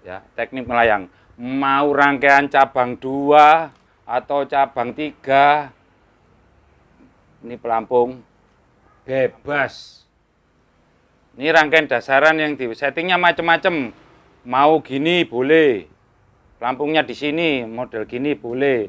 ya, teknik melayang. Mau rangkaian cabang 2 atau cabang 3, ini pelampung bebas. Ini rangkaian dasaran yang di settingnya macam-macam. Mau gini boleh, pelampungnya di sini model gini boleh.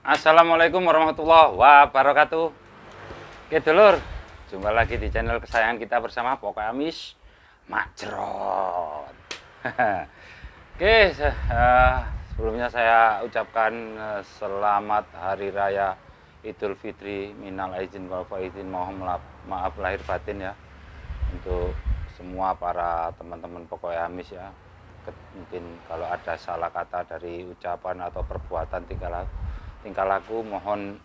Assalamualaikum warahmatullahi wabarakatuh. Oke dulur, jumpa lagi di channel kesayangan kita bersama Pokok Amis Majrot. Oke, sebelumnya saya ucapkan selamat Hari Raya Idul Fitri, minal aidin wal faizin, mohon maaf lahir batin ya untuk semua para teman-teman Pokok Amis ya. Mungkin kalau ada salah kata dari ucapan atau perbuatan tingkah laku mohon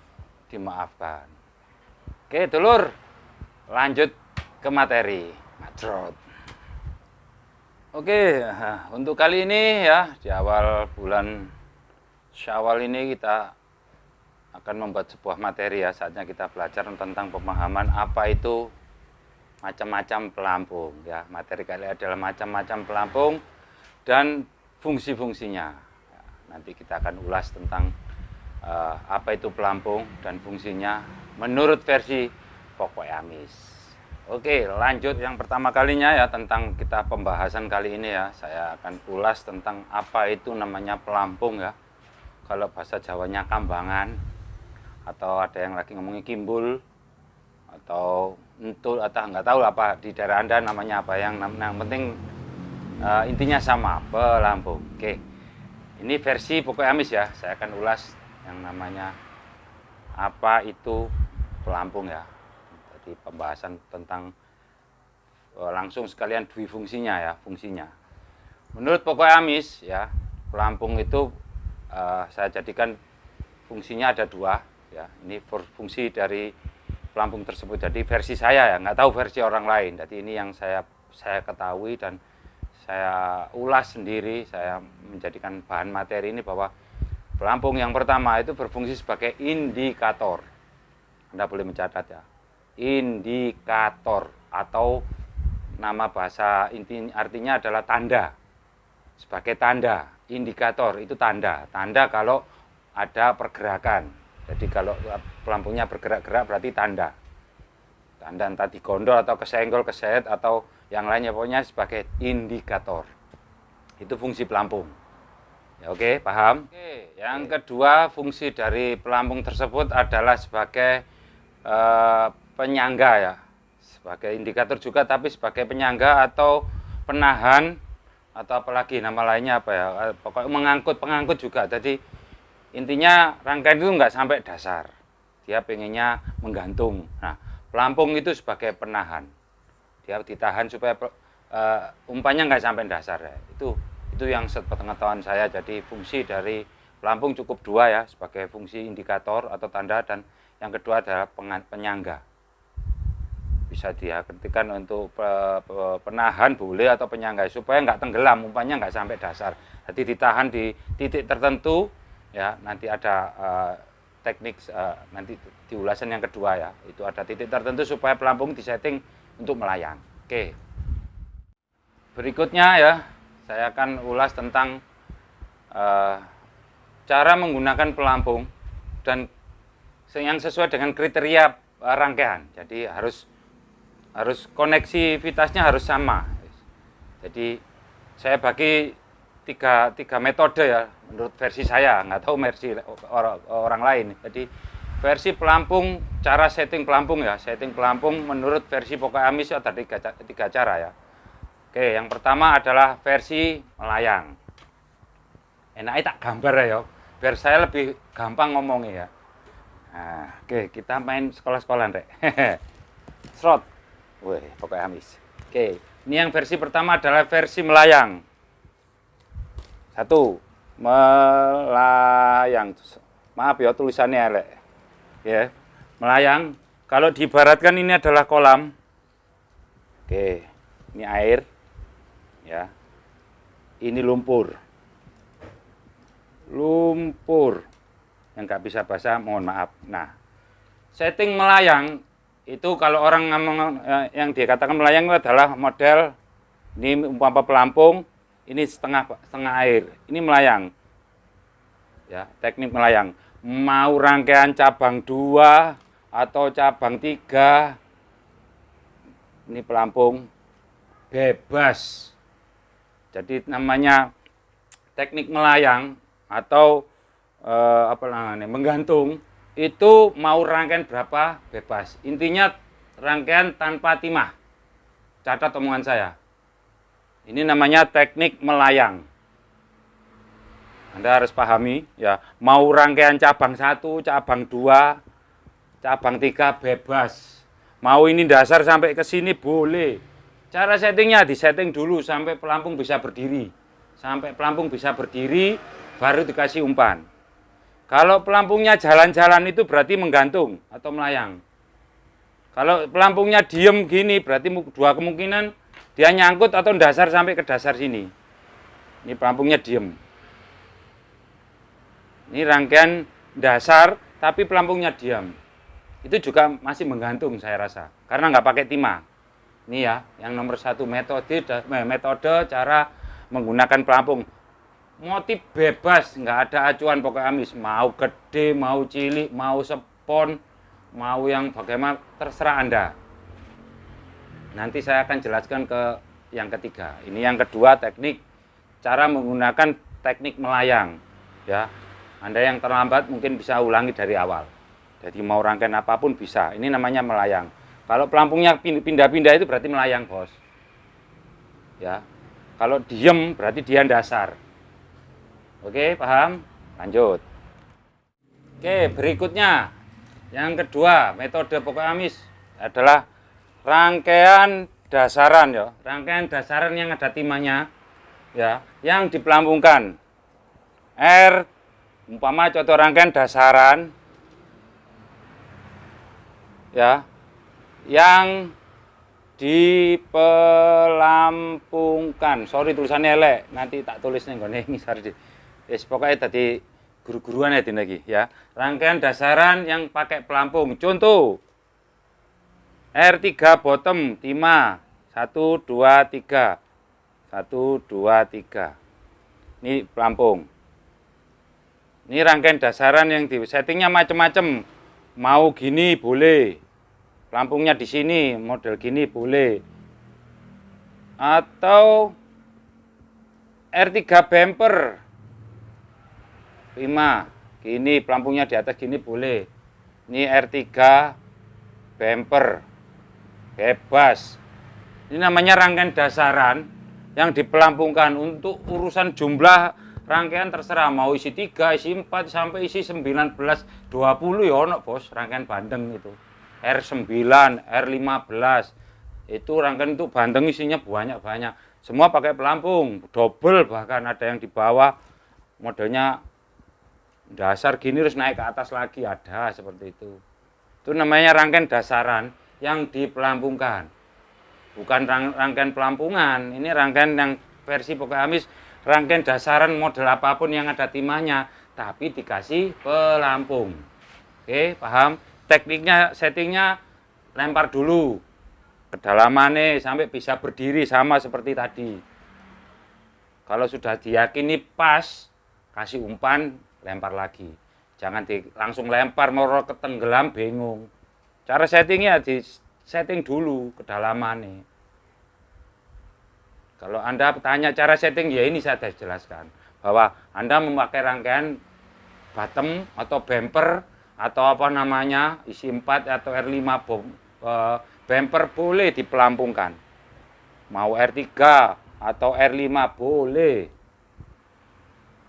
dimaafkan. Oke dulur, lanjut ke materi Majrot. Oke, untuk kali ini ya, di awal bulan Syawal ini kita akan membuat sebuah materi ya. Saatnya kita belajar tentang pemahaman apa itu macam-macam pelampung ya. Materi kali adalah macam-macam pelampung dan fungsi-fungsinya ya, nanti kita akan ulas tentang apa itu pelampung dan fungsinya menurut versi Pokok Amis. Oke, lanjut yang pertama kalinya ya, tentang kita pembahasan kali ini ya, saya akan ulas tentang apa itu namanya pelampung ya. Kalau bahasa Jawanya kambangan, atau ada yang lagi ngomongin kimbul, atau entul, atau nggak tahu apa di daerah Anda namanya apa, yang penting intinya sama, pelampung. Oke, ini versi Pokok Amis ya, saya akan ulas yang namanya apa itu pelampung ya. Jadi pembahasan tentang langsung sekalian dwi fungsinya ya, fungsinya. Menurut Pokok Amis ya, pelampung itu saya jadikan fungsinya ada 2 ya. Ini fungsi dari pelampung tersebut. Jadi versi saya ya, nggak tahu versi orang lain. Jadi ini yang saya ketahui dan saya ulas sendiri, saya menjadikan bahan materi ini bahwa pelampung yang pertama itu berfungsi sebagai indikator. Anda boleh mencatat ya. Indikator atau nama bahasa artinya adalah tanda. Sebagai tanda, indikator itu tanda. Tanda kalau ada pergerakan. Jadi kalau pelampungnya bergerak-gerak berarti tanda. Tanda entah digondol atau kesenggol, keset atau yang lainnya, pokoknya sebagai indikator. Itu fungsi pelampung. Ya, oke, paham? Oke, yang kedua fungsi dari pelampung tersebut adalah sebagai penyangga ya. Sebagai indikator juga, tapi sebagai penyangga atau penahan, atau apalagi nama lainnya apa ya, pokoknya pengangkut juga. Jadi intinya rangkaian itu nggak sampai dasar, dia pengennya menggantung. Nah, pelampung itu sebagai penahan, dia ditahan supaya umpannya nggak sampai dasar ya. Itu yang sepengetahuan saya. Jadi fungsi dari pelampung cukup 2 ya, sebagai fungsi indikator atau tanda, dan yang kedua adalah penyangga. Bisa diartikan untuk penahan boleh atau penyangga, supaya nggak tenggelam, umpannya nggak sampai dasar. Jadi ditahan di titik tertentu ya. Nanti ada teknik nanti di ulasan yang kedua ya, itu ada titik tertentu supaya pelampung disetting untuk melayang. Oke, berikutnya ya, saya akan ulas tentang cara menggunakan pelampung dan yang sesuai dengan kriteria rangkaian. Jadi harus koneksivitasnya harus sama. Jadi saya bagi tiga metode ya, menurut versi saya, nggak tahu versi orang lain. Jadi versi pelampung, cara setting pelampung ya, setting pelampung menurut versi Pokok Amis ada 3 cara ya. Oke, yang pertama adalah versi melayang. Enaknya tak gambar ya, biar saya lebih gampang ngomongnya ya. Nah, oke, kita main sekolah-sekolahan rek. Srot. Wih, Pokok Amis. Oke, ini yang versi pertama adalah versi melayang. 1, melayang. Maaf ya tulisannya rek. Ya, melayang. Kalau diibaratkan ini adalah kolam. Oke, ini air. Ya, ini lumpur. lumpur. Yang nggak bisa bahasa mohon maaf. Nah, setting melayang itu kalau orang ngomong yang dikatakan melayang itu adalah model ini umpama pelampung, ini setengah air, ini melayang. Ya, teknik melayang. Mau rangkaian cabang 2 atau cabang 3, ini pelampung bebas. Jadi namanya teknik melayang atau apa namanya, menggantung, itu mau rangkaian berapa bebas. Intinya rangkaian tanpa timah. Catat omongan saya. Ini namanya teknik melayang. Anda harus pahami ya, mau rangkaian cabang 1, cabang 2, cabang 3 bebas. Mau ini dasar sampai ke sini boleh. Cara settingnya disetting dulu sampai pelampung bisa berdiri. Sampai pelampung bisa berdiri baru dikasih umpan. Kalau pelampungnya jalan-jalan itu berarti menggantung atau melayang. Kalau pelampungnya diem gini berarti 2 kemungkinan, dia nyangkut atau dasar sampai ke dasar sini. Ini pelampungnya diem. Ini rangkaian dasar tapi pelampungnya diam. Itu juga masih menggantung saya rasa. Karena nggak pakai timah. Ini ya, yang nomor 1 metode cara menggunakan pelampung. Motif bebas, nggak ada acuan pokok amis. Mau gede, mau cilik, mau spon, mau yang bagaimana, terserah Anda. Nanti saya akan jelaskan ke yang ketiga. Ini yang kedua, teknik cara menggunakan teknik melayang. Ya, Anda yang terlambat mungkin bisa ulangi dari awal. Jadi mau rangkaian apapun bisa. Ini namanya melayang. Kalau pelampungnya pindah-pindah itu berarti melayang, bos. Ya. Kalau diem berarti dia dasar. Oke, paham? Lanjut. Oke, berikutnya yang kedua, metode pokok amis adalah rangkaian dasaran ya. Rangkaian dasaran yang ada timahnya ya, yang dipelampungkan. Umpama contoh rangkaian dasaran ya, yang dipelampungkan. Sorry tulisannya elek, nanti tak tulis nih nggone ngisar di. Pokoknya tadi guru-guruan ya lagi ya. Rangkaian dasaran yang pakai pelampung. Contoh R3 bottom timah 1 2 3. 1 2 3. Ini pelampung. Ini rangkaian dasaran yang di settingnya macam-macam. Mau gini boleh. Pelampungnya di sini, model gini boleh. Atau R3 bumper 5. Gini, pelampungnya di atas gini boleh. Ini R3 bumper. Bebas. Ini namanya rangkaian dasaran yang dipelampungkan. Untuk urusan jumlah rangkaian terserah, mau isi 3, isi 4, sampai isi 19, 20 ya ono bos, rangkaian bandeng itu. R9, R15, itu rangkaian itu bandeng isinya banyak-banyak. Semua pakai pelampung, double bahkan ada yang di bawah, modelnya dasar gini terus naik ke atas lagi, ada seperti itu. Itu namanya rangkaian dasaran yang dipelampungkan. Bukan rangkaian pelampungan, ini rangkaian yang versi pokok amis. Rangkaian dasaran model apapun yang ada timahnya, tapi dikasih pelampung. Oke, paham? Tekniknya, settingnya lempar dulu. Kedalamannya sampai bisa berdiri sama seperti tadi. Kalau sudah diyakini pas, kasih umpan, lempar lagi. Jangan langsung lempar, mau ketenggelam, bingung. Cara settingnya di setting dulu kedalamannya. Kalau Anda tanya cara setting, ya ini saya jelaskan. Bahwa Anda memakai rangkaian bottom atau bumper, atau apa namanya, isi 4 atau R5 bumper boleh dipelampungkan. Mau R3 atau R5 boleh.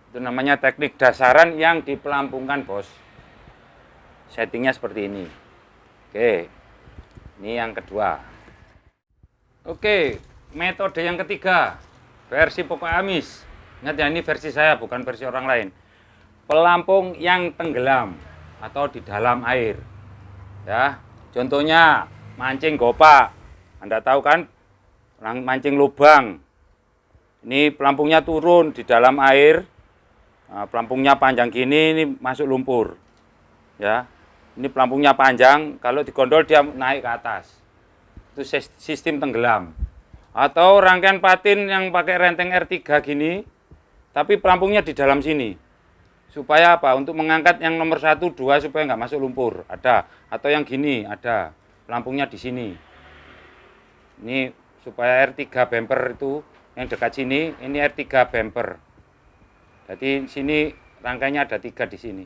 Itu namanya teknik dasaran yang dipelampungkan, bos. Settingnya seperti ini. Oke, ini yang kedua. Oke. Metode yang ketiga, versi pokok amis. Ingat ya, ini versi saya, bukan versi orang lain. Pelampung yang tenggelam atau di dalam air. Ya, contohnya mancing gopak. Anda tahu kan, mancing lubang. Ini pelampungnya turun di dalam air. Nah, pelampungnya panjang gini, ini masuk lumpur. Ya, ini pelampungnya panjang, kalau digondol dia naik ke atas. Itu sistem tenggelam. Atau rangkaian patin yang pakai renteng R3 gini, tapi pelampungnya di dalam sini. Supaya apa? Untuk mengangkat yang nomor 1, 2 supaya nggak masuk lumpur. Ada. Atau yang gini, ada. Pelampungnya di sini. Ini supaya R3 bumper itu yang dekat sini, ini R3 bumper. Jadi sini rangkainya ada 3 di sini.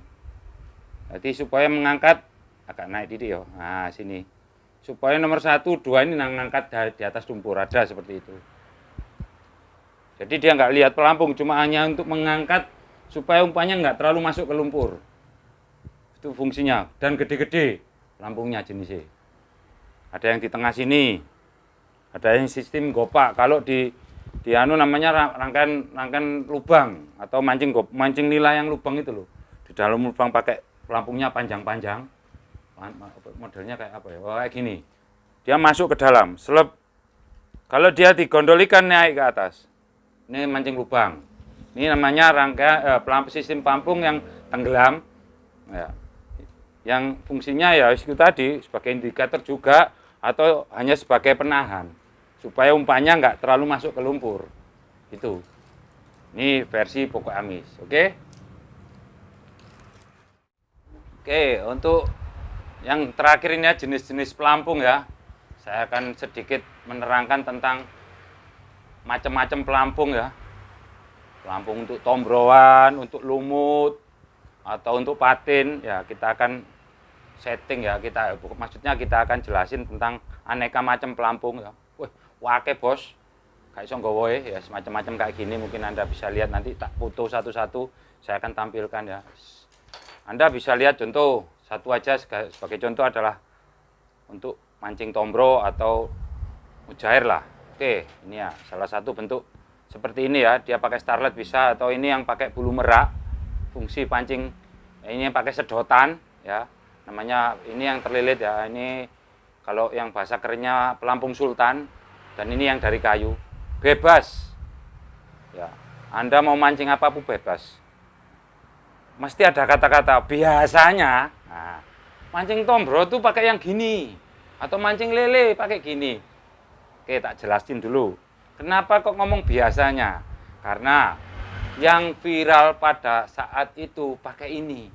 Jadi supaya mengangkat agak naik dikit ya. Nah, sini. Supaya nomor 1, 2 ini mengangkat di atas lumpur, ada seperti itu. Jadi dia nggak lihat pelampung, cuma hanya untuk mengangkat supaya umpannya nggak terlalu masuk ke lumpur. Itu fungsinya. Dan gede-gede pelampungnya jenisnya. Ada yang di tengah sini. Ada yang sistem gopak. Kalau di anu namanya rangkaian lubang atau mancing nila yang lubang itu loh. Di dalam lubang pakai pelampungnya panjang-panjang. Modelnya kayak apa ya? Oh, kayak gini. Dia masuk ke dalam. Seleb. Kalau dia digondolikan naik ke atas. Ini mancing lubang. Ini namanya rangkaian sistem pelampung yang tenggelam. Ya. Yang fungsinya ya itu tadi sebagai indikator juga atau hanya sebagai penahan. Supaya umpannya nggak terlalu masuk ke lumpur. Itu. Ini versi pokok amis, oke? Oke, untuk yang terakhir ini ya jenis-jenis pelampung ya. Saya akan sedikit menerangkan tentang macam-macam pelampung ya. Pelampung untuk tombroan, untuk lumut, atau untuk patin ya kita akan setting ya. Maksudnya kita akan jelasin tentang aneka macam pelampung ya. Wake bos, kayak songgowoe ya semacam-macam kayak gini mungkin Anda bisa lihat nanti tak foto satu-satu saya akan tampilkan ya. Anda bisa lihat contoh satu aja sebagai contoh adalah untuk mancing tombro atau mujair lah. Oke, ini ya salah satu bentuk seperti ini ya, dia pakai starlet bisa atau ini yang pakai bulu merak fungsi pancing. Ini yang pakai sedotan ya, namanya ini yang terlilit ya. Ini kalau yang bahasa kerennya pelampung sultan. Dan ini yang dari kayu, bebas. Ya, Anda mau mancing apapun bebas. Mesti ada kata-kata biasanya. Nah, mancing tombro tuh pakai yang gini, atau mancing lele pakai gini. Oke, tak jelasin dulu. Kenapa kok ngomong biasanya? Karena yang viral pada saat itu pakai ini.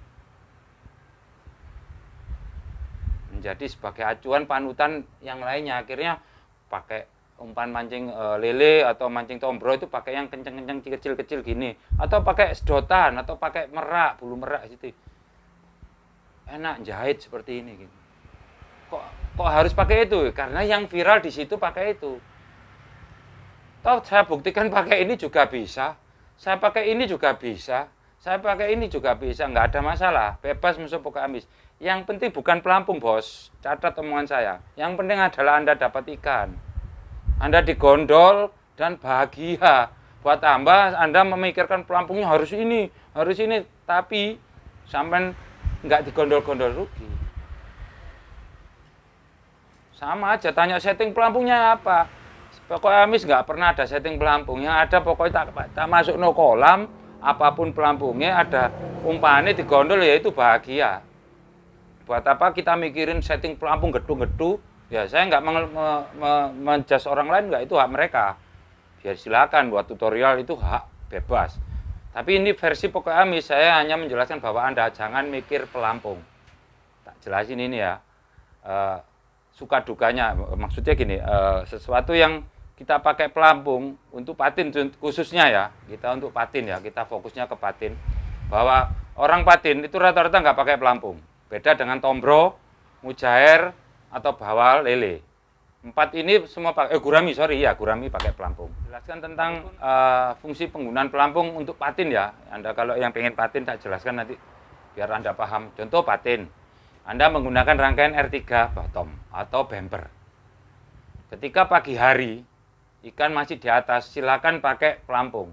Menjadi sebagai acuan panutan yang lainnya. Akhirnya pakai umpan mancing lele atau mancing tombro itu pakai yang kenceng-kenceng kecil-kecil gini atau pakai sedotan atau pakai merak, bulu merak gitu. Enak jahit seperti ini gitu. Kok harus pakai itu? Karena yang viral di situ pakai itu. Toh saya buktikan pakai ini juga bisa. Saya pakai ini juga bisa. Saya pakai ini juga bisa, nggak ada masalah. Bebas masuk pokok amis. Yang penting bukan pelampung, bos. Catat omongan saya. Yang penting adalah Anda dapat ikan. Anda digondol dan bahagia. Buat tambah Anda memikirkan pelampungnya harus ini. Tapi sampai nggak digondol-gondol rugi. Sama aja, tanya setting pelampungnya apa. Pokok amis nggak pernah ada setting pelampung. Yang ada pokoknya tak masuk no kolam, apapun pelampungnya ada umpannya digondol ya itu bahagia. Buat apa kita mikirin setting pelampung gedu-gedu? Ya saya nggak menjas orang lain, nggak, itu hak mereka. Ya silakan buat tutorial, itu hak bebas. Tapi ini versi pokok amis, saya hanya menjelaskan bahwa Anda jangan mikir pelampung. Tak jelasin ini ya. Suka dukanya, maksudnya gini, sesuatu yang kita pakai pelampung untuk patin khususnya ya, kita untuk patin ya, kita fokusnya ke patin. Bahwa orang patin itu rata-rata nggak pakai pelampung. Beda dengan tombro, mujair, atau bawal, lele. 4 ini semua pakai gurami pakai pelampung. Jelaskan tentang fungsi penggunaan pelampung untuk patin ya. Anda kalau yang pengen patin tak jelaskan nanti biar Anda paham. Contoh patin. Anda menggunakan rangkaian R3 bottom atau bumper. Ketika pagi hari ikan masih di atas, silakan pakai pelampung.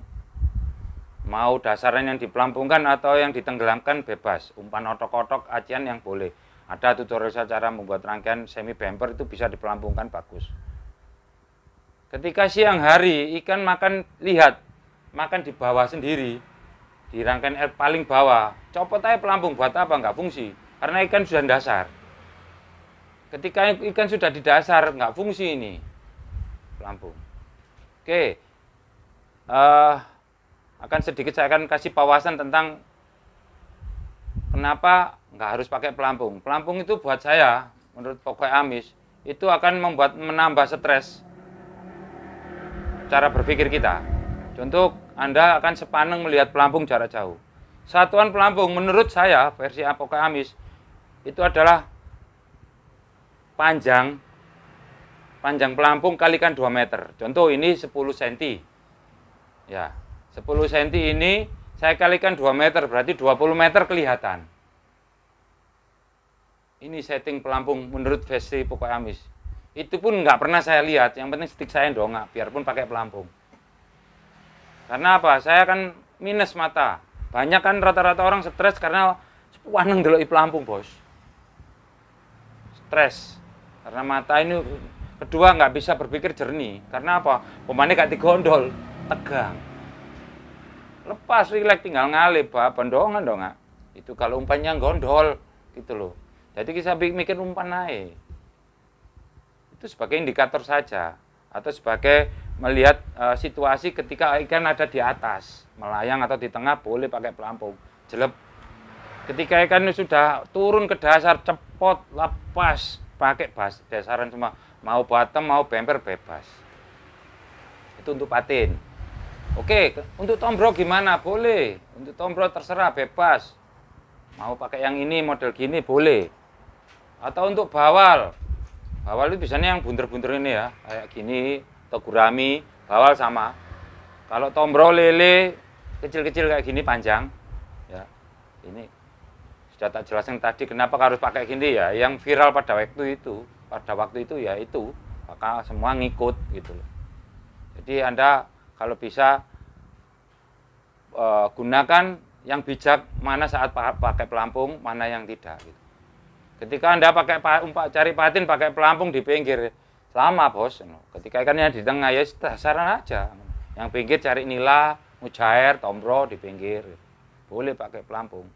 Mau dasaran yang dipelampungkan atau yang ditenggelamkan bebas. Umpan otok-otok acian yang boleh. Ada tutorial cara membuat rangkaian semi bumper itu bisa dipelampungkan bagus. Ketika siang hari ikan makan di bawah sendiri, di rangkaian air paling bawah, copot aja pelampung, buat apa? Nggak fungsi, karena ikan sudah dasar. Ketika ikan sudah di dasar, nggak fungsi ini pelampung. Oke, akan sedikit saya akan kasih wawasan tentang kenapa nggak harus pakai pelampung. Pelampung itu buat saya, menurut Pokok Amis, itu akan menambah stres cara berpikir kita. Contoh, Anda akan sepaneng melihat pelampung jarak jauh. Satuan pelampung menurut saya, versi Pokok Amis, itu adalah panjang pelampung kalikan 2 meter. Contoh ini 10 cm. Ya, 10 cm ini saya kalikan 2 meter, berarti 20 meter kelihatan. Ini setting pelampung menurut versi Pokok Amis. Itu pun nggak pernah saya lihat, yang penting stick saya dongak, biarpun pakai pelampung. Karena apa? Saya kan minus mata. Banyak kan rata-rata orang stres karena sepuaneng ndeloki pelampung, Bos. Stres. Karena mata ini, kedua nggak bisa berpikir jernih. Karena apa? Pemane gak digondol, tegang. Lepas, rileks, tinggal ngalih, pendongan dong. Itu kalau umpannya gondol, gitu loh. Jadi kita mikir umpan naik. Itu sebagai indikator saja. Atau sebagai melihat situasi ketika ikan ada di atas. Melayang atau di tengah boleh pakai pelampung. Jelep. Ketika ikan sudah turun ke dasar, cepot, lepas, pakai dasaran semua. Mau bottom, mau bumper, bebas. Itu untuk patin. Oke, untuk tombro gimana? Boleh. Untuk tombro terserah, bebas. Mau pakai yang ini, model gini, boleh. Atau untuk bawal. Bawal itu biasanya yang bunter-bunter ini ya. Kayak gini, atau gurami, bawal sama. Kalau tombro lele, kecil-kecil kayak gini, panjang. Ya, ini sudah tak jelaskan tadi kenapa harus pakai gini ya. Yang viral pada waktu itu ya itu. Maka semua ngikut gitu loh. Jadi Anda kalau bisa gunakan yang bijak, mana saat pakai pelampung, mana yang tidak. Gitu. Ketika Anda cari patin pakai pelampung di pinggir, lama bos. Ketika ikannya di tengah ya dasaran aja. Yang pinggir cari nila, mujair, tombro di pinggir. Boleh pakai pelampung.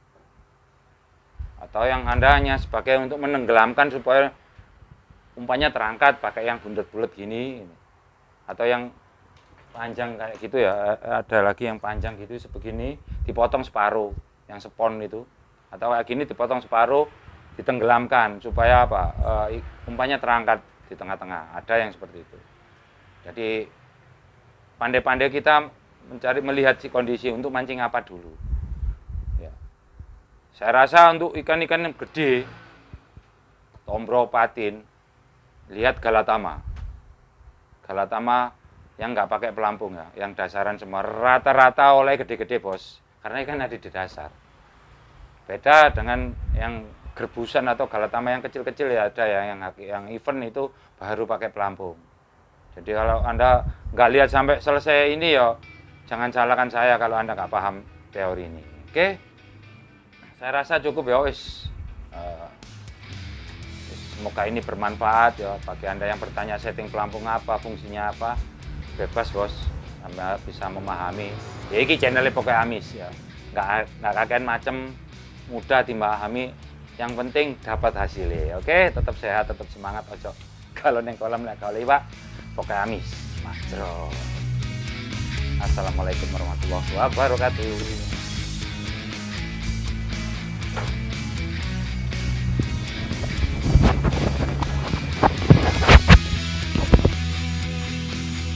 Atau yang Anda hanya sebagai untuk menenggelamkan supaya umpannya terangkat, pakai yang bulat-bulat gini. Atau yang panjang kayak gitu ya, ada lagi yang panjang gitu sebegini, dipotong separuh, yang spon itu. Atau kayak gini dipotong separuh, ditenggelamkan supaya apa? Umpannya terangkat di tengah-tengah. Ada yang seperti itu. Jadi pandai-pandai kita melihat si kondisi untuk mancing apa dulu. Ya. Saya rasa untuk ikan-ikan yang gede, tombro, patin, lihat galatama. Galatama yang nggak pakai pelampung ya, yang dasaran semua rata-rata oleh gede-gede bos, karena ikan ada di dasar. Beda dengan yang gerbusan atau galatama yang kecil-kecil ya, ada ya yang event itu baru pakai pelampung. Jadi kalau Anda nggak lihat sampai selesai ini ya, jangan salahkan saya kalau Anda nggak paham teori ini. Oke, saya rasa cukup ya wis. Semoga ini bermanfaat ya bagi Anda yang bertanya setting pelampung apa, fungsinya apa. Bebas bos, Anda bisa memahami. Ya ini channelnya Pokok Amis ya, nggak kakean macem, mudah dimahami. Yang penting dapat hasilnya. Oke, tetap sehat, tetap semangat. Ojo kalau neng kolam nggak kau lewat Pokok Amis, Mas Bro. Assalamualaikum warahmatullahi wabarakatuh.